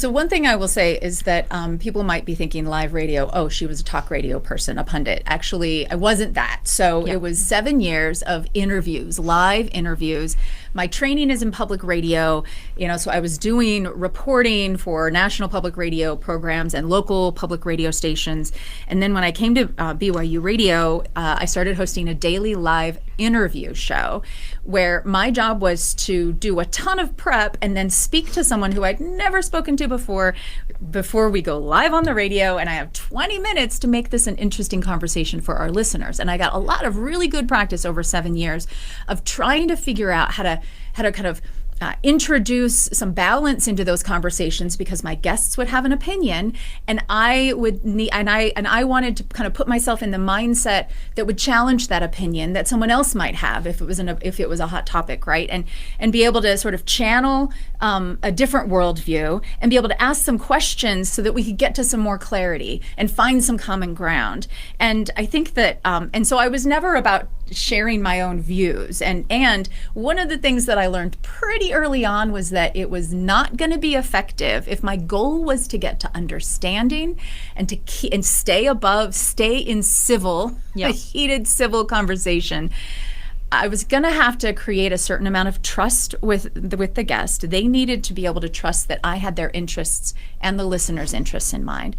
So one thing I will say is that people might be thinking live radio, oh, she was a talk radio person, a pundit. Actually, I wasn't that. So Yeah. it was 7 years of interviews, live interviews. My training is in public radio, so I was doing reporting for national public radio programs and local public radio stations. And then when I came to BYU Radio, I started hosting a daily live interview show where my job was to do a ton of prep and then speak to someone who I'd never spoken to before we go live on the radio, and I have 20 minutes to make this an interesting conversation for our listeners. And I got a lot of really good practice over 7 years of trying to figure out how to kind of introduce some balance into those conversations, because my guests would have an opinion, and I wanted to kind of put myself in the mindset that would challenge that opinion that someone else might have if it was a hot topic, right? And be able to sort of channel a different worldview and be able to ask some questions so that we could get to some more clarity and find some common ground. And I think that and so I was never about sharing my own views. And one of the things that I learned pretty early on was that it was not going to be effective if my goal was to get to understanding and stay in civil, Yeah. a heated civil conversation. I was going to have to create a certain amount of trust with the guest. They needed to be able to trust that I had their interests and the listener's interests in mind.